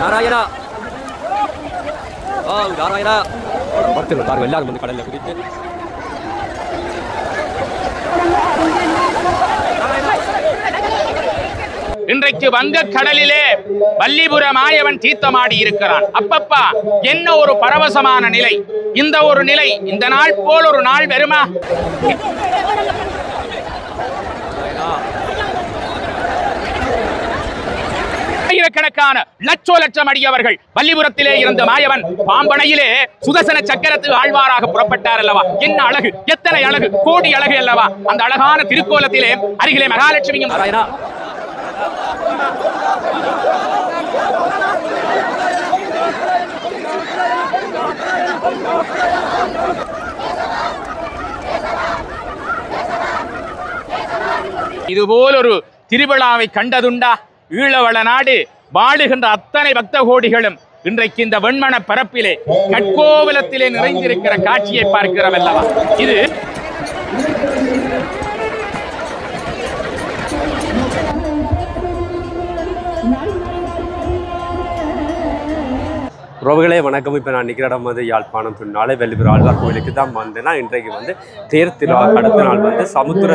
நாராயணா நாராயணா பக்தர்கள் பாருங்க எல்லாரும் வந்து கடல்ல குதித்து இன்றைக்கு வங்கக்கடலிலே வல்லிபுர மாயவன் தீர்த்தமாடி இருக்கிறான். அப்பப்பா என்ன ஒரு பரவசமான நிலை! இந்த ஒரு நிலை இந்த நாள் போல் ஒரு நாள் வருமா? ஆயிரக்கணக்கான லட்சம் அடியவர்கள் வல்லிபுரத்திலே இருந்த மாயவன் பாம்பனையிலே சுதர்சன சக்கரத்து ஆழ்வாராக புறப்பட்டார் அல்லவா? என்ன அழகு, எத்தனை அழகு, கோடி அழகு அல்லவா! அந்த அழகான திருக்கோலத்திலே அருகிலே மகாலட்சுமியும் நாராயணா இதுபோல் ஒரு திருவிழாவை கண்டதுண்டா? ஈழவள நாடு வாழுகின்ற அத்தனை பக்த கோடிகளும் இன்றைக்கு இந்த வெண்மண பரப்பிலே கட்கோவலத்திலே நிறைந்திருக்கிற காட்சியை பார்க்கிறோம் அல்லவா? இது உறவுகளே வணக்கம். இப்போ நான் நிற்கிற இடம் வந்து யாழ்ப்பாணம் பின்னாலே வெள்ளிபுர ஆழ்வார் கோயிலுக்கு தான் வந்தேன்னா, இன்றைக்கு வந்து தேர் திருவிழா அடுத்த நாள் வந்து சமுத்திர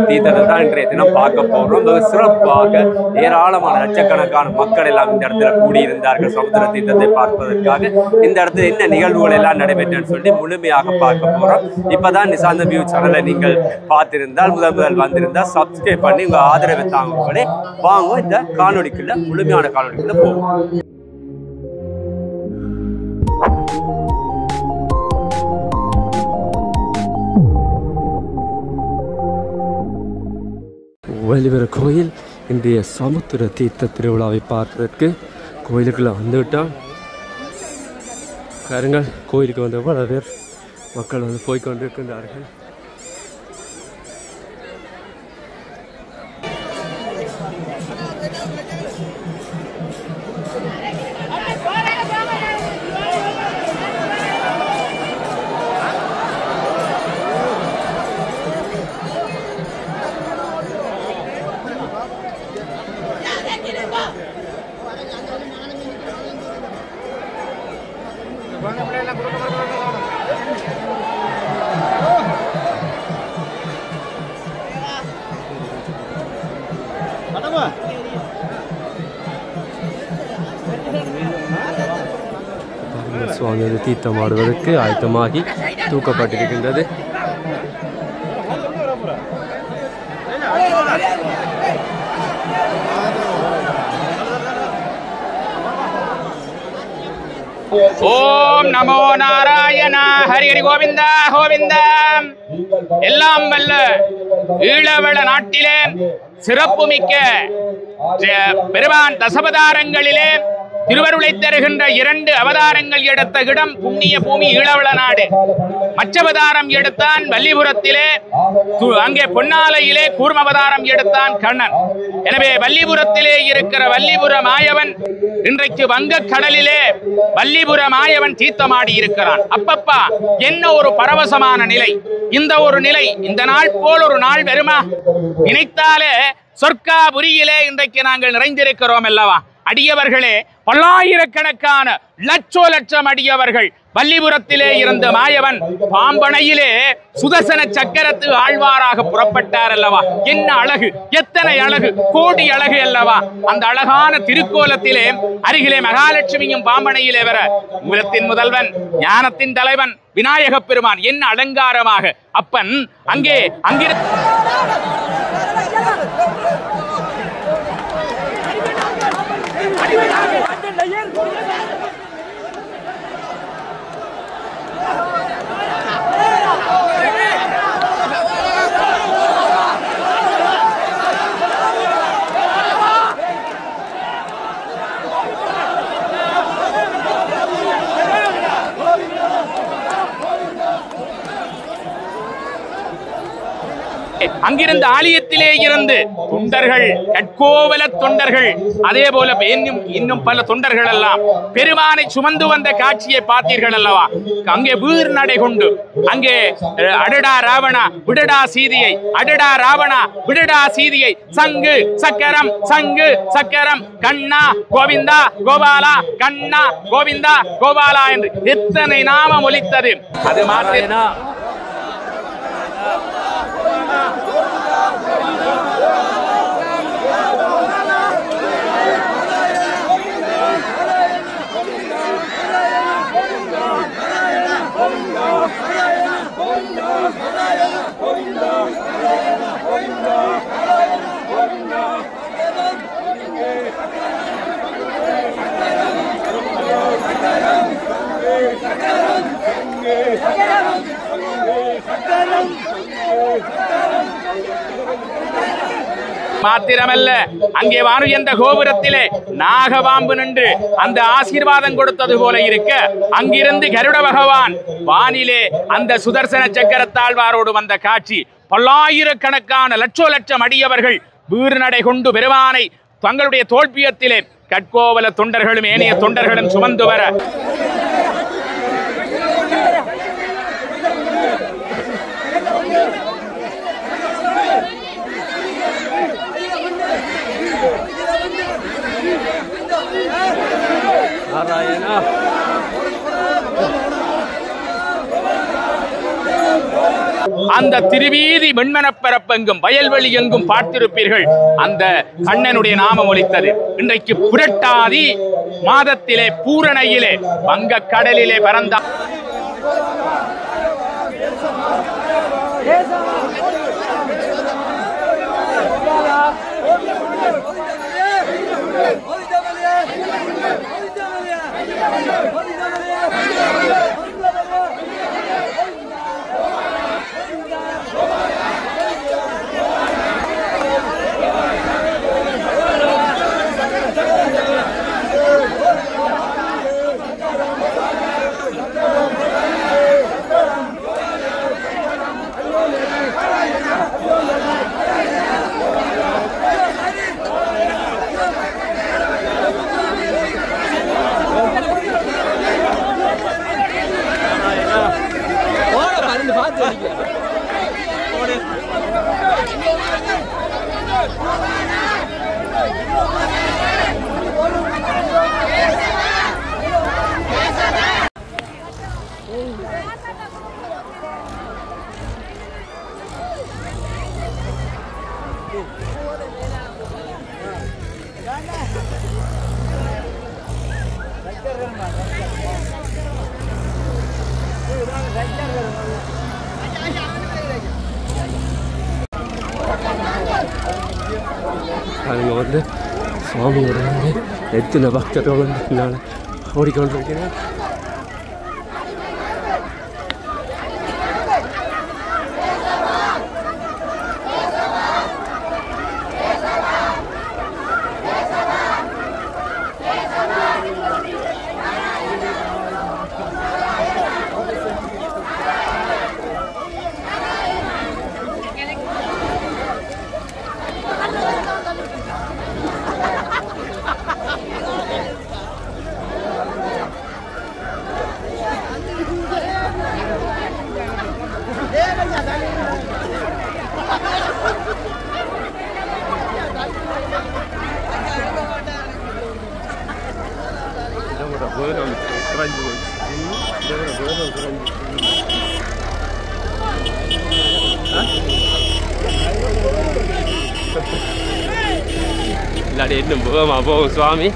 தீர்த்தத்தை தான் இன்றைய தினம் பார்க்க போகிறோம். மிக சிறப்பாக ஏராளமான லட்சக்கணக்கான மக்கள் எல்லாம் இந்த இடத்துல கூடியிருந்தார்கள் சமுத்திர தீர்த்தத்தை பார்ப்பதற்காக. இந்த இடத்துல என்ன நிகழ்வுகள் எல்லாம் நடைபெற்றன்னு சொல்லி முழுமையாக பார்க்க போகிறோம். இப்போ தான் நிசாந்த வியூ சேனலை நீங்கள் பார்த்திருந்தால் முதல் வந்திருந்தால் சப்ஸ்கிரைப் பண்ணி உங்கள் ஆதரவை தாங்கப்படி வாங்க இந்த காணொலிக்குள்ள முழுமையான காணொலிக்குள்ள போவோம். வல்லிபுர கோயில் இன்றைய சமுத்திர தீர்த்த திருவிழாவை பார்ப்பதற்கு கோயிலுக்குள்ளே வந்துவிட்டால் பாருங்கள், கோயிலுக்கு வந்த பல பேர் மக்கள் வந்து போய்கொண்டிருக்கின்றார்கள். சுவாமி தீர்த்தம் ஆடுவதற்கு ஆயத்தமாகி தூக்கப்பட்டிருக்கின்றது. ஓம் நமோ நாராயணா ஹரி ஹரி கோவிந்தா கோவிந்தா. எல்லாம் வல்ல ஈழவள நாட்டிலே சிறப்புமிக்க பெருமான் தசவதாரங்களிலே திருவருளை தருகின்ற 2 அவதாரங்கள் எடுத்த இடம் புண்ணிய பூமி ஈழவள நாடு. மச்சவதாரம் எடுத்தான் வல்லிபுரத்திலே, அங்கே பொன்னாலையிலே கூர்மவதாரம் எடுத்தான் கண்ணன். எனவே வல்லிபுரத்திலே இருக்கிற வல்லிபுர மாயவன் இன்றைக்கு வங்கக்கடலிலே வல்லிபுர மாயவன் தீர்த்தமாடி இருக்கிறான். அப்பப்பா என்ன ஒரு பரவசமான நிலை! இந்த ஒரு நிலை இந்த நாள் போல் ஒரு நாள் வருமா? நினைத்தாலே சொர்க்காபுரியிலே இன்றைக்கு நாங்கள் நிறைந்திருக்கிறோம் அல்லவா? அடியவர்களே, பல்லாயிரக்கணக்கான லட்சம் அடியவர்கள் வல்லிபுரத்திலே இருந்த மாயவன் பாம்பனையிலே சுதர்சன சக்கரத்து ஆழ்வாராக புறப்பட்டார் அல்லவா? என்ன அழகு, எத்தனை அழகு, கோடி அழகு அல்லவா! அந்த அழகான திருக்கோலத்திலே அருகிலே மகாலட்சுமியும் பாம்பனையிலே வர மூலத்தின் முதல்வன் ஞானத்தின் தலைவன் விநாயக பெருமான் என்ன அலங்காரமாக அப்பன் அங்கே அங்கிருந்த ஆலயத்திலே இருந்து தொண்டர்கள், கட்கோவல தொண்டர்கள், அதே போல இன்னும் பல தொண்டர்கள் எல்லாம் பெருமானை சுமந்து வந்த காட்சியை பார்த்தீர்கள் அல்லவா? அங்கே வீர் நடை கொண்டு அங்கே அடடா ராவணா விடடா சீதியை, அடடா ராவணா விடடா சீதியை, சங்கு சக்கரம் சங்கு சக்கரம், கண்ணா கோவிந்தா கோபாலா, கண்ணா கோவிந்தா கோபாலா என்று எத்தனை நாமம் ஒலித்தது. அது மாத்திரனா மாத்திரமல்ல, அங்கே வானுயர்ந்த கோபுரத்திலே நாகபாம்பு நின்று அந்த ஆசீர்வாதம் கொடுத்தது போல இருக்க, அங்கிருந்து கருட பகவான் வானிலே அந்த சுதர்சன சக்கரத்தாழ்வாரோடு வந்த காட்சி. பல்லாயிரக்கணக்கான லட்சம் அடியவர்கள் வீறுநடை கொண்டு பெருமானை தங்களுடைய தோல்பியத்திலே கட்கோவல தொண்டர்களும் ஏனைய தொண்டர்களும் சுமந்து வர, அந்த திருவீதி வெண்மனப்பரப்பெங்கும் வயல்வெளி எங்கும் பார்த்திருப்பீர்கள். அந்த கண்ணனுடைய நாமம் ஒலித்தது. இன்றைக்கு புரட்டாதி மாதத்திலே பூரணையிலே வங்க கடலிலே பறந்த அவங்க வந்து சுவாமியோட வந்து எத்தனை பக்தர்கள் வந்து பின்னால் ஓடிக்கொண்டிருக்கிறேன். இல்லாடி இன்னும் போகும் சுவாமி.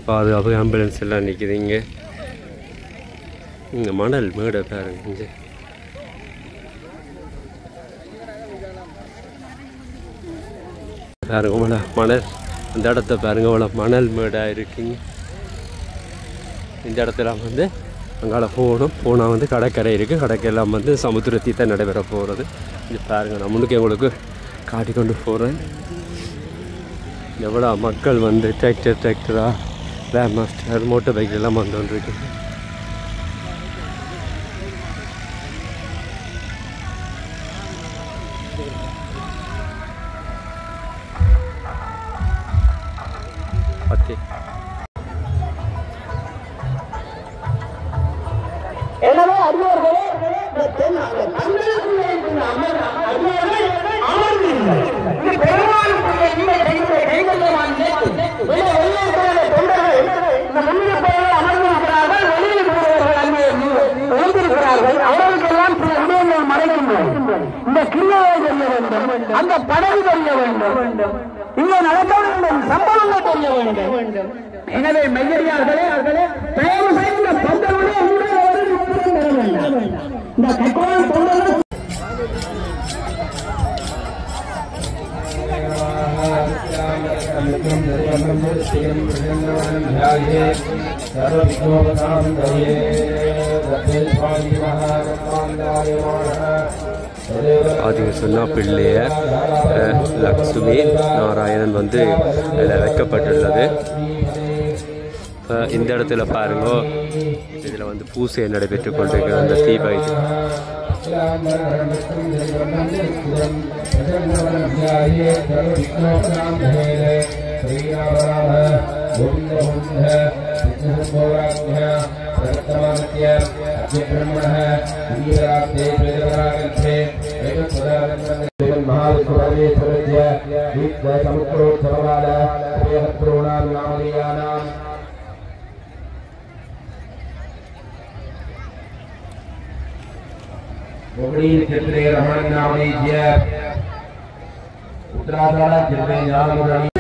பாதுகாப்பு ஆம்புலன்ஸ் எல்லாம் நிற்குதுங்க. இங்கே மணல் மேடை பாருங்க. இங்கே பாருங்க இவ்வளோ மணல். இந்த இடத்த பாருங்க இவ்வளோ மணல் மேடாக இருக்குங்க. இந்த இடத்துல வந்து அங்கால போனால் வந்து கடற்கரை இருக்குது. கடற்கரையெல்லாம் வந்து சமுத்திர தீர்த்தம் நடைபெற போகிறது. இது பாருங்கள், நான் முன்னுக்கு உங்களுக்கு காட்டிக்கொண்டு போகிறேன். எவ்வளோ மக்கள் வந்து டிராக்டராக கிராண்ட் மாஸ்டர் மோட்டர் பைக் எல்லாம் வந்து வந்துருக்கு. ஓகே, எனவே அறிஞர்களே அவர்களுக்கெல்லாம் இந்த கிரியை தெரிய வேண்டும், அந்த படகு தெரிய வேண்டும், இங்கே நடக்க வேண்டும், சம்பவங்கள் தெரிய வேண்டும். எனவே மெய்யடியார்களே தயவு செய்த பந்தவனே இந்த கட்டணம் பொங்கல் அதுங்க சொன்னால் பிள்ளையர் லக்ஷ்மி நாராயணன் வந்து இதில் வைக்கப்பட்டுள்ளது. இந்த இடத்துல பாருங்க, இதில் வந்து பூசை நடைபெற்று கொண்டிருக்கிற அந்த தீபம் இது.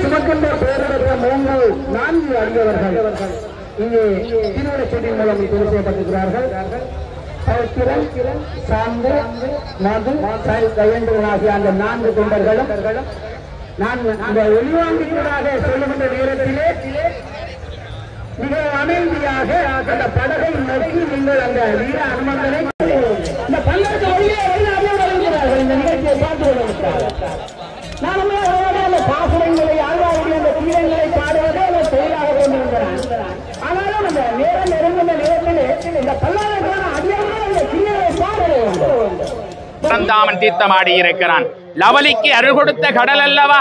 சுமக்கின்ற பேரவர்கள் மூன்று 4 அறிஞர்கள் இங்கே திருவிழச்சொல்லின் மூலம் தெரிவு செய்யப்பட்டிருக்கிறார்கள். கிரண், சாந்து, மது, கயண்டவன் ஆகிய அந்த 4 தொண்டர்களும் நான் இந்த ஒளிவாங்கிகளாக சொல்லுகின்ற நேரத்திலே மிக அமைதியாக அந்த படகை நோக்கி நீங்கள் அந்த வீர அனுமந்தனை இந்த பல்லக்கு அறிஞர்கள் இந்த நிகழ்ச்சியை பார்த்து கொண்டிருக்கிறார்கள். நானுமே அந்த பாசுரங்களை ஆழ்வாருடைய அந்த கீழங்களை பாடுவதே அவர் தொழிலாக கொண்டிருக்கிறார். ஆனாலும் அந்த நேரம் நெருங்குகின்ற நேரத்திலே இந்த பல்லாயிரக்கான அதிகமாக அந்த கீழலை பாட வேண்டும். பரந்தாமன் தீர்த்தமாடி இருக்கிறான். லவலிக்கு அருள் கொடுத்த கடல் அல்லவா,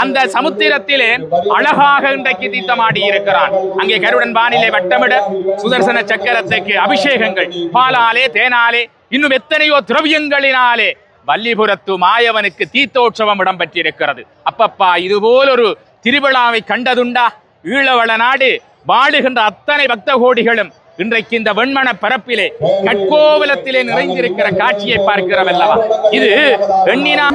அந்த சமுத்திரத்திலே அழகாக இன்றைக்கு தீர்த்தமாடி இருக்கிறான். அங்கே கருடன் வானிலை வட்டமிட சுதர்சன சக்கரத்துக்கு அபிஷேகங்கள் பாலாலே தேனாலே இன்னும் எத்தனையோ திரவியங்களினாலே வல்லிபுரத்து மாயவனுக்கு தீர்த்தோற்சவம் இடம்பெற்றிருக்கிறது. அப்பப்பா, இதுபோல் ஒரு திருவிழாவை கண்டதுண்டா? ஈழவள நாடு வாழுகின்ற அத்தனை பக்த கோடிகளும் இன்றைக்கு இந்த வெண்மண பரப்பிலே கட்கோவலத்திலே நிறைந்திருக்கிற காட்சியை பார்க்கிறோம் அல்லவா. இது எண்ணினா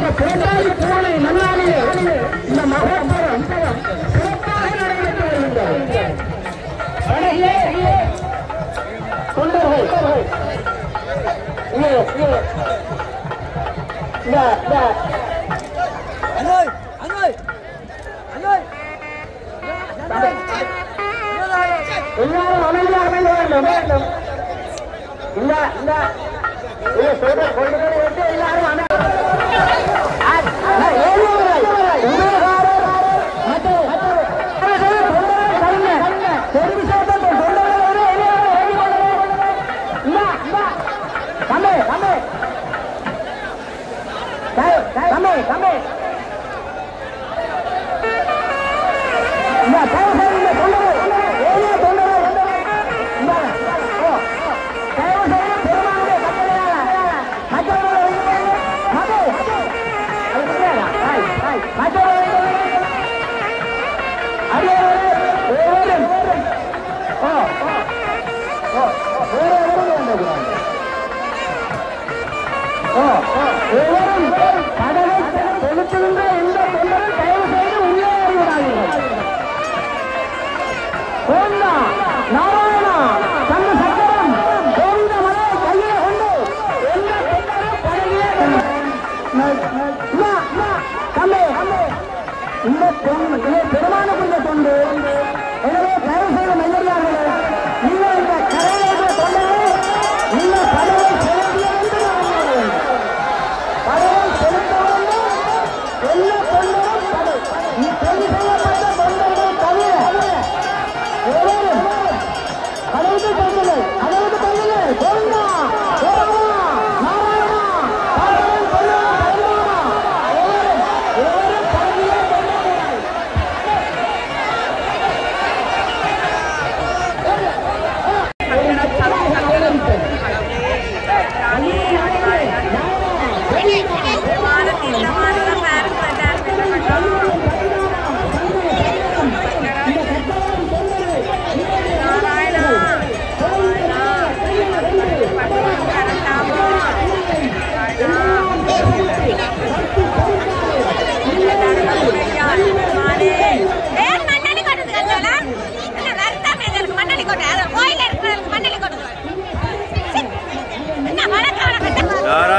எல்லாரும் அமைதியாக வேண்டும். எல்லாரும்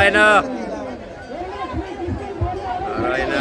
நாராயணா நாராயணா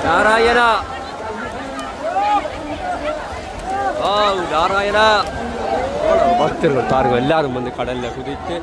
நாராயணா நாராயணா பக்தர்கள் பாருங்க எல்லாரும் வந்து கடல்ல குதித்து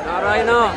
நாராயணா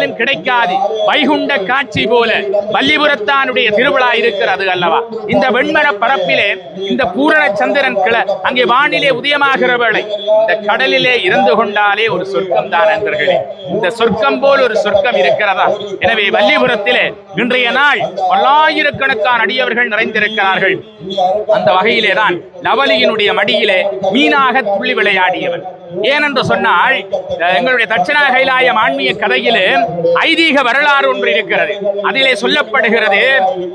தேடினாலும் கிடைக்காது. வைகுண்ட காட்சி போல வல்லிபுரத்தானுடைய திருவிழா இருக்கிறது அல்லவா. இந்த வெண்மண பரப்பிலே இந்த பூரண சந்திரன் அங்கே வானிலே உதயமாகிற வேளை இந்த கடலிலே இருந்து கொண்டாலே ஒரு சொர்க்கம் தான் நண்பர்களே. இந்த சொர்க்கம் போல் ஒரு சொர்க்கம் இருக்கிறதா? எனவே வல்லிபுரத்திலே இன்றைய நாள் பல்லாயிரக்கணக்கான அடியவர்கள் நிறைந்திருக்கிறார்கள். அந்த வகையிலே தான் லவலியினுடைய மடியிலே மீனாக துள்ளி விளையாடியவன். ஏனென்று சொன்னால் எங்களுடைய தட்சணா கைலாய ஆன்மீக கதையிலே ஐதீக வரலாறு ஒன்று இருக்கிறது. அதிலே சொல்லப்படுகிறது,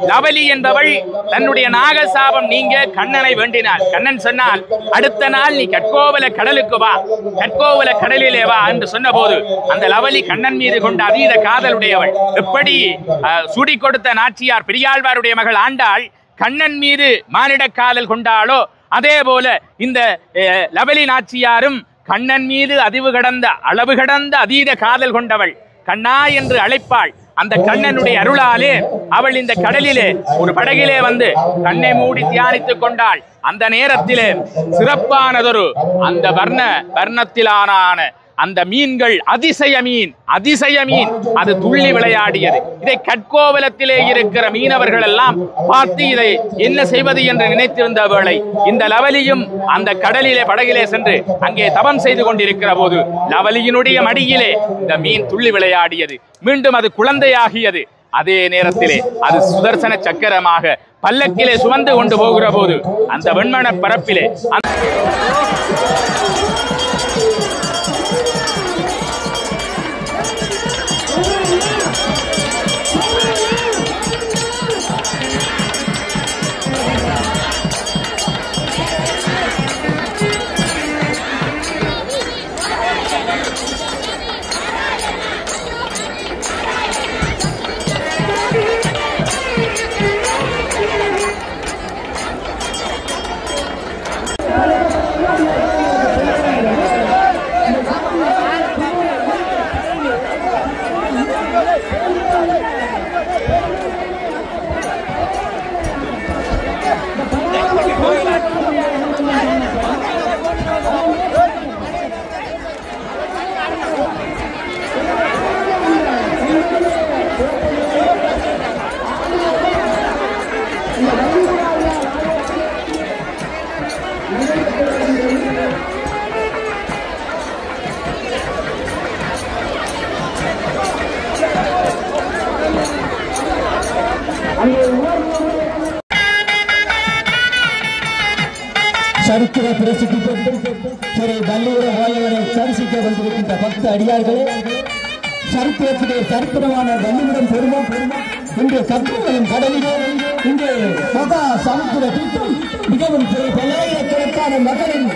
லவலி என்பவள் தன்னுடைய நாகசாபம் நீங்க கண்ணனை வேண்டினாள். கண்ணன் சொன்னால், அடுத்த நாள் நீ கட்கோவல கடலுக்கு வா, கட்கோவல கடலிலே வா என்று சொன்ன போது அந்த லவலி கண்ணன் மீது கொண்ட அதீத காதலுடையவள். எப்படி சுடி கொடுத்த நாச்சியார் பெரியாழ்வாருடைய மகள் ஆண்டாள் கண்ணன் மீது மானிட காதல் கொண்டாளோ, அதே போல இந்த லவலி நாச்சியாரும் கண்ணன் மீது அளவு கடந்த அதீத காதல் கொண்டவள். கண்ணா என்று அழைப்பாள். அந்த கண்ணனுடைய அருளாலே அவள் இந்த கடலிலே ஒரு படகிலே வந்து கண்ணை மூடி தியானித்துக் கொண்டாள். அந்த நேரத்திலே சிறப்பானதொரு அந்த வர்ணத்திலான அந்த மீன்கள் அதிசய மீன் அது துள்ளி விளையாடியது. இதை கட்கோவலத்திலே இருக்கிற மீனவர்கள் எல்லாம் பார்த்து இதை என்ன செய்வது என்று நினைத்திருந்த வேளை இந்த லவலியும் அந்த கடலிலே படகிலே சென்று அங்கே தவம் செய்து கொண்டிருக்கிற போது லவலியினுடைய மடியிலே இந்த மீன் துள்ளி விளையாடியது. மீண்டும் அது குழந்தையாகியது. அதே நேரத்திலே அது சுதர்சன சக்கரமாக பல்லக்கிலே சுமந்து கொண்டு போகிற போது அந்த வெண்மண பரப்பிலே சரித்திர பிரசித்தி திரு வள்ளியூர வாயவரை தரிசிக்க வந்திருக்கின்ற பக்த அடியார்களே, சரித்திரத்திலே சரித்திரமான வள்ளியூரம் பெருமாள் இன்று கற்பூரம் கடலிலே இன்று மகா சமுத்திர தீர்த்தம் மிகவும் பல்லாயிரக்கணக்கான மக்களின்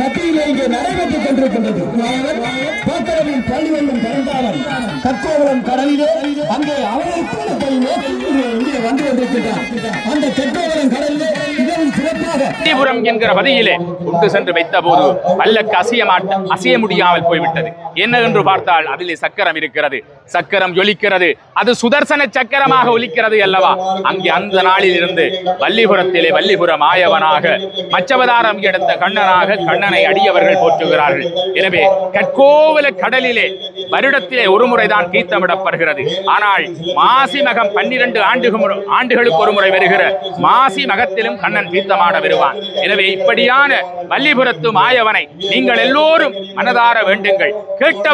மத்தியிலே இங்கே நடைபெற்றுக் கொண்டிருக்கின்றது. போத்தரவில் பள்ளிவெல்லும் பிறந்தாலும் கற்கோவலம் கடலிலே அங்கே அவர்களுக்கு இங்கே வந்து கொண்டிருக்கின்றார். அந்த கற்கோவலம் கடலிலே மிகவும் சிறப்பாக வல்லிபுரம் என்கிற பதியிலே கொண்டு சென்று வைத்த போது பல்லக்கு அசைய முடியாமல் போய்விட்டது. என்ன என்று பார்த்தால் அதிலே சக்கரம் இருக்கிறது. சக்கரம் ஜொலிக்கிறது. அது சுதர்சன சக்கரமாக ஒலிக்கிறது அல்லவா. அங்கே அந்த நாளில் இருந்து வல்லிபுரத்திலே வல்லிபுர மாயவனாக மச்சவதாரம் எடுத்த கண்ணனாக கண்ணனை அடியவர்கள் போற்றுகிறார்கள். எனவே கட்கோவல கடலிலே வருடத்திலே ஒரு முறைதான் தீர்த்தமிடப்படுகிறது. ஆனால் மாசி மகம் 12 ஆண்டுகளுக்கு ஒரு முறை வருகிற மாசி மகத்திலும் கண்ணன் தீர்த்தமாட வருவான். எனவே இப்படியான வல்லிபுரத்து மாயவனை நீங்கள் எல்லோரும் மனதார வேண்டுங்கள். கேட்ட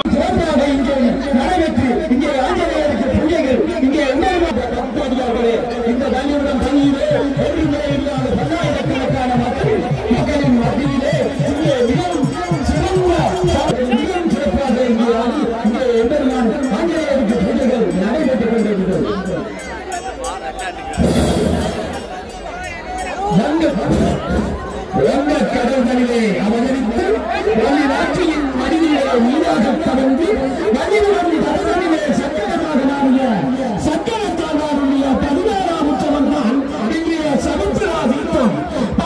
கடல்களிலே அவதரித்து வள்ளிராட்சியின் மடியிலே மீனாக கலந்து வள்ளிவரம் சக்கரமாக மாறிய சக்கரத்தாருடைய 16ஆம் உற்சவம் தான் இங்கே சமுத்திராதீர்த்தம்.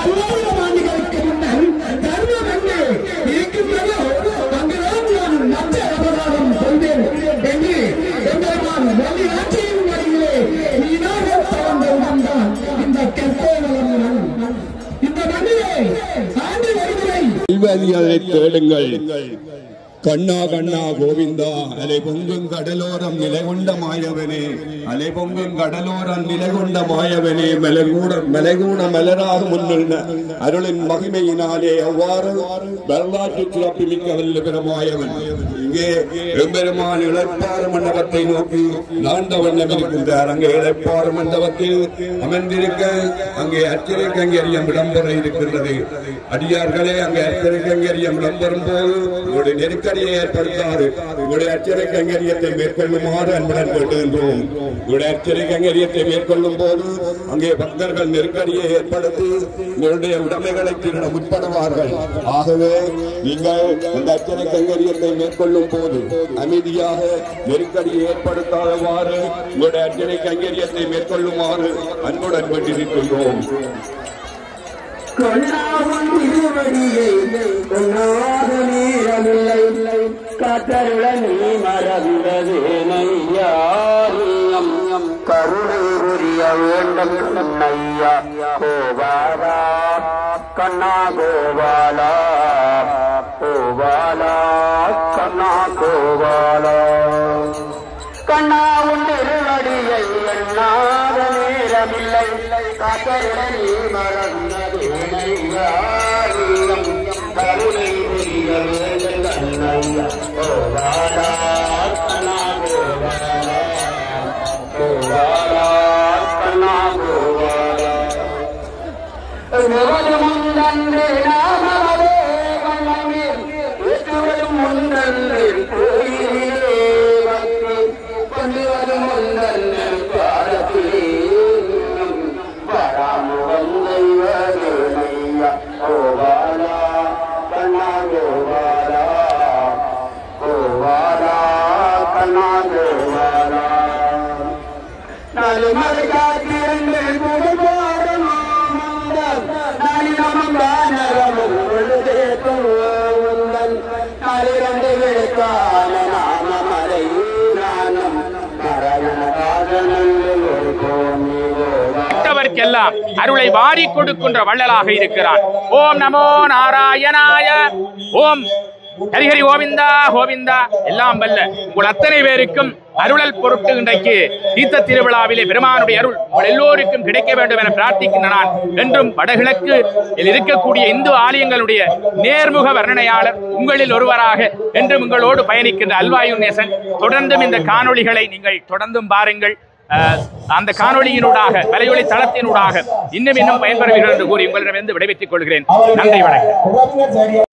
1000 ஆண்டுகளுக்கு முன்னர் தர்மம் எங்கே இருக்கின்றதோ அங்குதான் நான் மற்ற அவதாரம் கொண்டேன் என்று எம்பெருமான் வள்ளிராட்சியின் மடியிலே மீனாக கலந்த இடம்தான் இந்த கற்போவலம். இந்த மண்ணிலே ஆண்டு வருவதை செல்வதிகளை தேடுங்கள். கண்ணா கண்ணா கோவிந்தா அலை பொங்கும் கடலோரம் நிலை கொண்ட மாயவனே அலை பொங்கும் கடலோரம் நிலை கொண்ட மாயவனே மலைகூட மலராக முன்னிருந்த அருளின் மகிமையினாலே அவ்வாறு வரலாற்று சிறப்பு மிக்க வல்ல பெருமாயவன் இங்கே எம்பெருமான் இழப்பாறு மண்டபத்தை நோக்கி நாண்ட வண்ணம் இருக்கின்றார். அங்கே இழப்பாறு மண்டபத்தில் அமர்ந்திருக்க அங்கே அச்சரை கங்கேரியம் விளம்பர இருக்கின்றது. அடியார்களே அங்கே அச்சரை கங்கேரியம் விளம்பரும் போது உங்களுடைய நெருக்கடியை ஏற்படுத்தாது உங்களுடைய அச்சரை கங்கேரியத்தை மேற்கொள்ளுமாறு அன்புடன் கேட்டுகின்றோம். உங்களுடைய அச்சரை கங்கேரியத்தை மேற்கொள்ளும் போது அங்கே பக்தர்கள் நெருக்கடியை ஏற்படுத்தி உங்களுடைய உடைமைகளை திருட முற்படுவார்கள். ஆகவே நீங்கள் இந்த அச்சரை கங்கேரியத்தை மேற்கொள்ளும் போது அமைதியாக நெருக்கடியை ஏற்படுத்தாதவாறு உங்களுடைய அச்சரை கங்கேரியத்தை மேற்கொள்ளுமாறு அன்புடன் கேட்டிருக்கின்றோம். கொண்டாவும் திருவடியை கொண்டாத நேரமில்லை காத்தருடன் நீ மறந்தது நையாரியம் கருணை புரிய வேண்டும் கண்ணையா கோபாலா கண்ணா கோபாலா கோபாலா கண்ணா கோபாலா கண்ணா உன் திருவடியை எண்ணாத நேரமில்லை காத்தருடன் நீ மறந்தது நையாரியம் கருணை புரிய வேண்டும் கண்ணையா கோபாலா கண்ணா கோபாலா கோபாலா கண்ணா கோபாலா முந்தன்று நாமவே கண்ணே எட்டுவரும் முந்தன்று கோயிலே பக்தி கொண்டுவரும் முந்தன்று பாரதி பராமுகந்தைவருணையா கோபாலா கண்ணா கோபாலா கோபாலா கண்ணா கோபாலா நாலு மறு காத்திரண்டு குடும்பம் நாளி நமம் வானரமும் பொழுதேக்கும் நாளிரண்டு விழுக்கான நாம மறை நானும் மற்றவர்க்கெல்லாம் அருளை வாரி கொடுக்கின்ற வள்ளலாக இருக்கிறான். ஓம் நமோ நாராயணாய. ஓம் ஹரிஹரி கோவிந்தா கோவிந்தா. எல்லாம் வல்ல உங்கள் அத்தனை பேருக்கும் அருளல் பொருட்டு இன்றைக்கு தீர்த்த திருவிழாவிலே பெருமானுடைய அருள் உங்கள் எல்லோருக்கும் கிடைக்க வேண்டும் என பிரார்த்திக்கின்ற நான் என்றும் வடகிழக்கு இருக்கக்கூடிய இந்து ஆலயங்களுடைய நேர்முக வர்ணனையாளர் உங்களில் ஒருவராக என்றும் உங்களோடு பயணிக்கின்ற அல்வாயு நேசன். தொடர்ந்தும் இந்த காணொளிகளை நீங்கள் தொடர்ந்தும் பாருங்கள். அந்த காணொளியினூடாக வலையொலி தளத்தினூடாக இன்னும் பயன்பெறுவீர்கள் என்று கூறி உங்களிடமிருந்து விடைபெற்றுக் கொள்கிறேன். நன்றி, வணக்கம்.